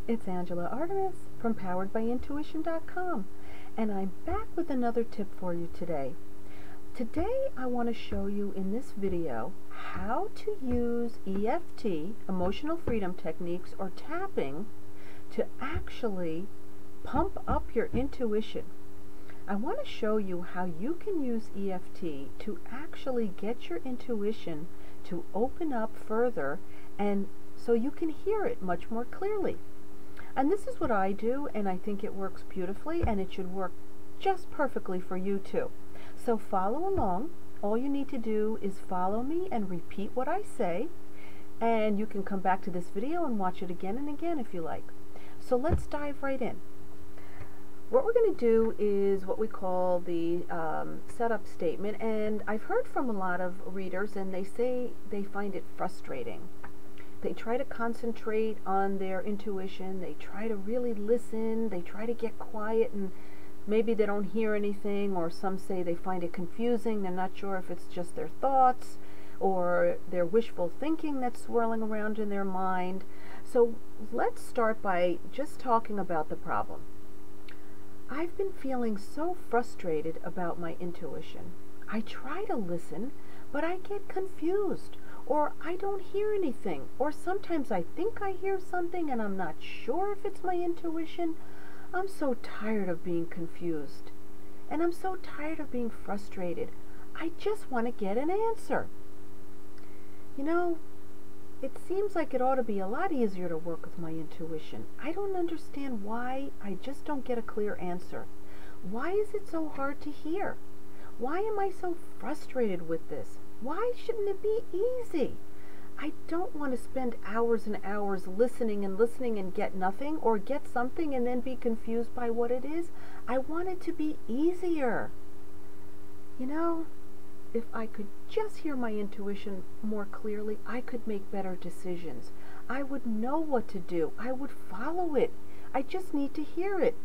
It's Angela Artemis from poweredbyintuition.com, and I'm back with another tip for you today. Today I want to show you in this video how to use EFT, emotional freedom techniques, or tapping to actually pump up your intuition. I want to show you how you can use EFT to actually get your intuition to open up further, and so you can hear it much more clearly. And this is what I do, and I think it works beautifully, and it should work just perfectly for you too. So follow along. All you need to do is follow me and repeat what I say, and you can come back to this video and watch it again and again if you like. So let's dive right in. What we're going to do is what we call the setup statement, and I've heard from a lot of readers, and they say they find it frustrating. They try to concentrate on their intuition, they try to really listen, they try to get quiet, and maybe they don't hear anything, or some say they find it confusing, they're not sure if it's just their thoughts or their wishful thinking that's swirling around in their mind. So let's start by just talking about the problem. I've been feeling so frustrated about my intuition. I try to listen, but I get confused, or I don't hear anything, or sometimes I think I hear something and I'm not sure if it's my intuition. I'm so tired of being confused, and I'm so tired of being frustrated. I just want to get an answer. You know, it seems like it ought to be a lot easier to work with my intuition. I don't understand why I just don't get a clear answer. Why is it so hard to hear? Why am I so frustrated with this? Why shouldn't it be easy? I don't want to spend hours and hours listening and get nothing, or get something and then be confused by what it is. I want it to be easier. You know, if I could just hear my intuition more clearly, I could make better decisions. I would know what to do. I would follow it. I just need to hear it.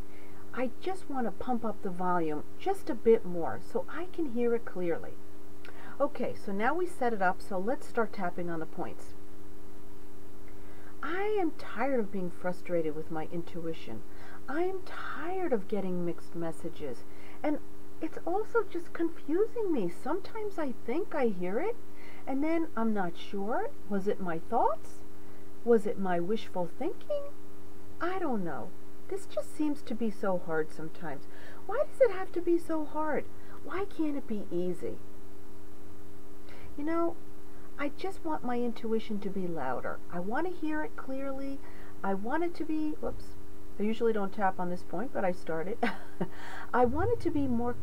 I just want to pump up the volume just a bit more so I can hear it clearly. Okay, so now we set it up, so let's start tapping on the points. I am tired of being frustrated with my intuition. I am tired of getting mixed messages, and it's also just confusing me. Sometimes I think I hear it, and then I'm not sure. Was it my thoughts? Was it my wishful thinking? I don't know. This just seems to be so hard sometimes. Why does it have to be so hard? Why can't it be easy? You know, I just want my intuition to be louder. I want to hear it clearly. I want it to be, whoops, I usually don't tap on this point, but I started. I want it to be more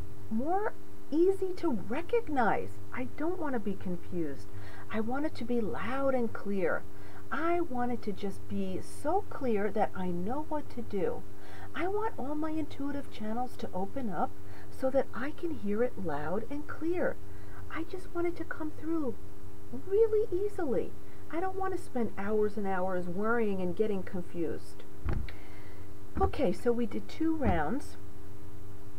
easy to recognize. I don't want to be confused. I want it to be loud and clear. I want it to just be so clear that I know what to do. I want all my intuitive channels to open up so that I can hear it loud and clear. I just want it to come through really easily. I don't want to spend hours and hours worrying and getting confused. Okay, so we did 2 rounds,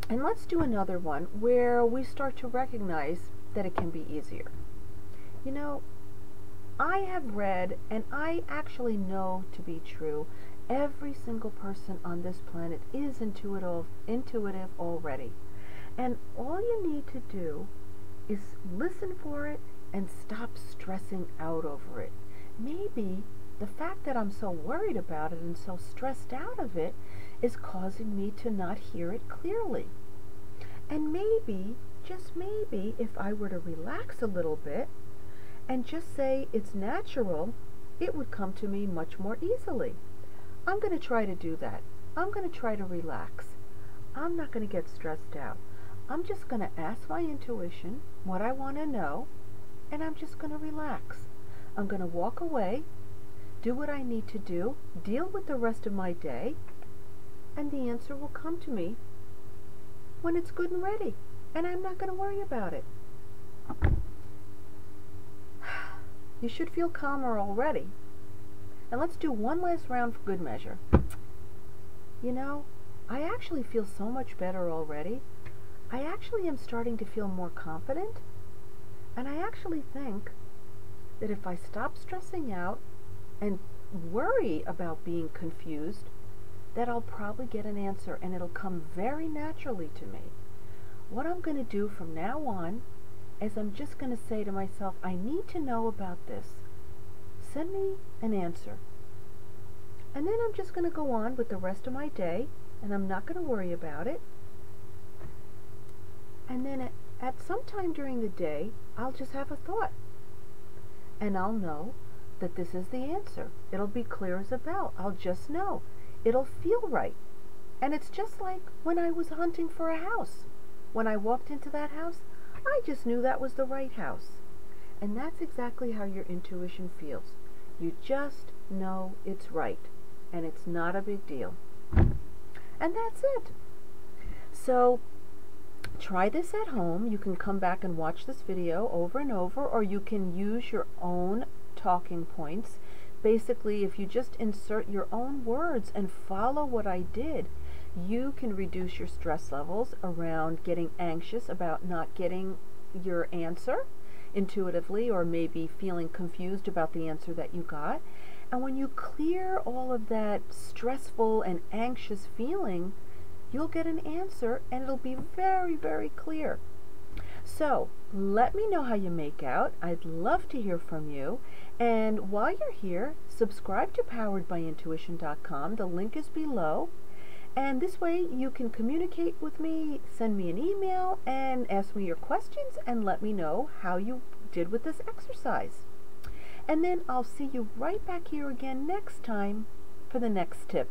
and let's do another one where we start to recognize that it can be easier. You know, I have read, and I actually know to be true, every single person on this planet is intuitive already. And all you need to do is listen for it and stop stressing out over it. Maybe the fact that I'm so worried about it and so stressed out of it is causing me to not hear it clearly. And maybe, just maybe, if I were to relax a little bit and just say it's natural, it would come to me much more easily. I'm going to try to do that. I'm going to try to relax. I'm not going to get stressed out. I'm just going to ask my intuition what I want to know, and I'm just going to relax. I'm going to walk away, do what I need to do, deal with the rest of my day, and the answer will come to me when it's good and ready, and I'm not going to worry about it. You should feel calmer already. And let's do one last round for good measure. You know, I actually feel so much better already. I actually am starting to feel more confident, and I actually think that if I stop stressing out and worry about being confused, that I'll probably get an answer and it'll come very naturally to me. What I'm going to do from now on is I'm just going to say to myself, I need to know about this. Send me an answer. And then I'm just going to go on with the rest of my day, and I'm not going to worry about it. And then at some time during the day, I'll just have a thought. And I'll know that this is the answer. It'll be clear as a bell. I'll just know. It'll feel right. And it's just like when I was hunting for a house. When I walked into that house, I just knew that was the right house. And that's exactly how your intuition feels. You just know it's right. And it's not a big deal. And that's it. So try this at home. You can come back and watch this video over and over, or you can use your own talking points. Basically, if you just insert your own words and follow what I did, you can reduce your stress levels around getting anxious about not getting your answer intuitively, or maybe feeling confused about the answer that you got. And when you clear all of that stressful and anxious feeling, you'll get an answer and it'll be very, very clear. So let me know how you make out. I'd love to hear from you. And while you're here, subscribe to poweredbyintuition.com. The link is below. And this way you can communicate with me, send me an email, and ask me your questions and let me know how you did with this exercise. And then I'll see you right back here again next time for the next tip.